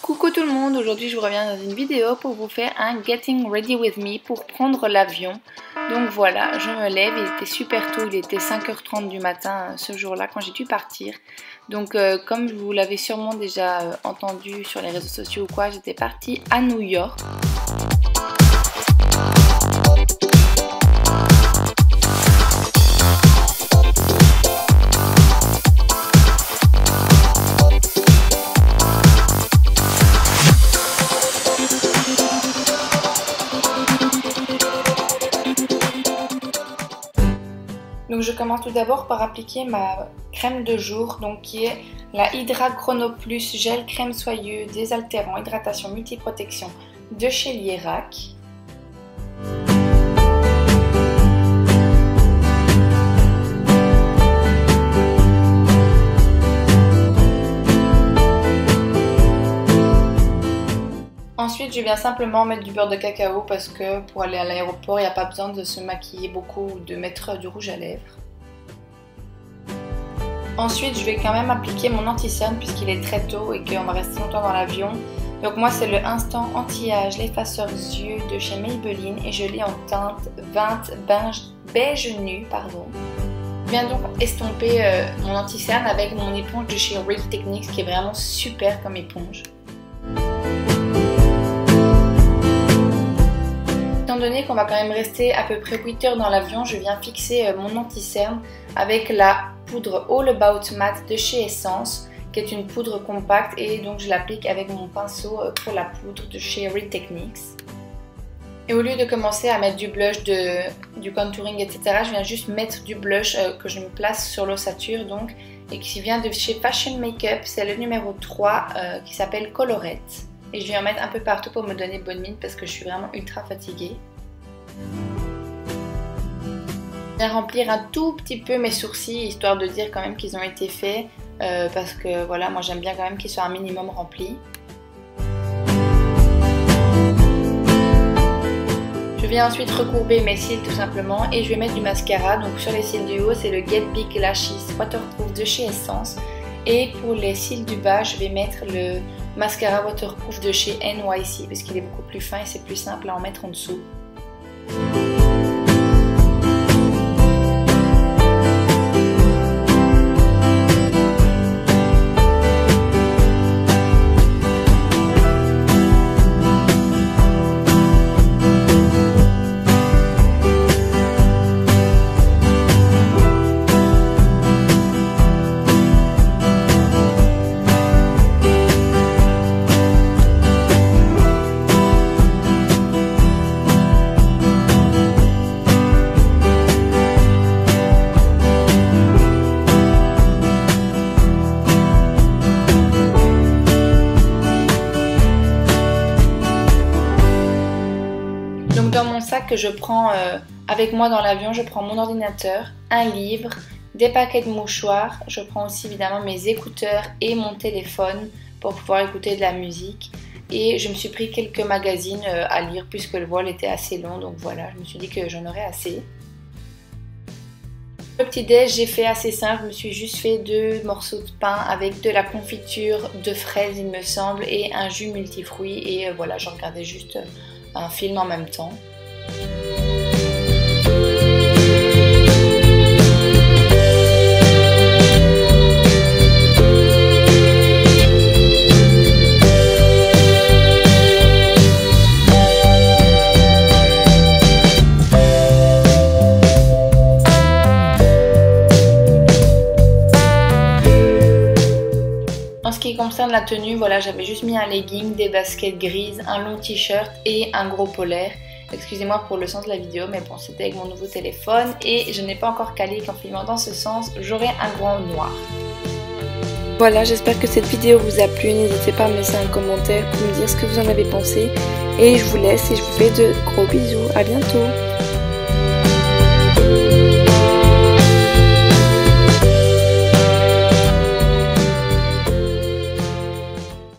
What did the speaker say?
Coucou tout le monde, aujourd'hui je vous reviens dans une vidéo pour vous faire un Getting Ready With Me pour prendre l'avion. Donc voilà, je me lève, il était super tôt, il était 5h30 du matin ce jour-là quand j'ai dû partir. Donc comme vous l'avez sûrement déjà entendu sur les réseaux sociaux ou quoi, j'étais partie à New York. Donc je commence tout d'abord par appliquer ma crème de jour, donc qui est la Hydra Chrono Plus Gel Crème Soyeuse Désaltérant Hydratation Multiprotection de chez Lierac. Ensuite, je viens simplement mettre du beurre de cacao parce que pour aller à l'aéroport, il n'y a pas besoin de se maquiller beaucoup ou de mettre du rouge à lèvres. Ensuite, je vais quand même appliquer mon anti-cerne puisqu'il est très tôt et qu'on va rester longtemps dans l'avion. Donc moi, c'est le Instant Anti-Âge l'effaceur yeux de chez Maybelline et je l'ai en teinte 20 beige nu. Je viens donc estomper mon anti-cerne avec mon éponge de chez Real Techniques qui est vraiment super comme éponge. Étant donné qu'on va quand même rester à peu près 8 heures dans l'avion, je viens fixer mon anti-cerne avec la poudre All About Matte de chez Essence, qui est une poudre compacte et donc je l'applique avec mon pinceau pour la poudre de chez Real Techniques. Et au lieu de commencer à mettre du blush, du contouring, etc., je viens juste mettre du blush que je me place sur l'ossature donc, et qui vient de chez Fashion Makeup, c'est le numéro 3 qui s'appelle Colorette. Et je vais en mettre un peu partout pour me donner bonne mine parce que je suis vraiment ultra fatiguée. Je viens remplir un tout petit peu mes sourcils histoire de dire quand même qu'ils ont été faits parce que voilà, moi j'aime bien quand même qu'ils soient un minimum remplis. Je viens ensuite recourber mes cils tout simplement et je vais mettre du mascara. Donc sur les cils du haut, c'est le Get Big Lashes Waterproof de chez Essence. Et pour les cils du bas, je vais mettre le mascara waterproof de chez NYC parce qu'il est beaucoup plus fin et c'est plus simple à en mettre en dessous. Donc dans mon sac que je prends avec moi dans l'avion, je prends mon ordinateur, un livre, des paquets de mouchoirs, je prends aussi évidemment mes écouteurs et mon téléphone pour pouvoir écouter de la musique. Et je me suis pris quelques magazines à lire puisque le vol était assez long, donc voilà, je me suis dit que j'en aurais assez. Le petit déj, j'ai fait assez simple, je me suis juste fait 2 morceaux de pain avec de la confiture de fraises il me semble et un jus multifruits et voilà, je regardais juste un film en même temps. En ce qui concerne la tenue, voilà, j'avais juste mis un legging, des baskets grises, un long t-shirt et un gros polaire. Excusez-moi pour le sens de la vidéo, mais bon, c'était avec mon nouveau téléphone et je n'ai pas encore calé qu'en filmant dans ce sens, j'aurai un grand noir. Voilà, j'espère que cette vidéo vous a plu. N'hésitez pas à me laisser un commentaire pour me dire ce que vous en avez pensé. Et je vous laisse et je vous fais de gros bisous. À bientôt.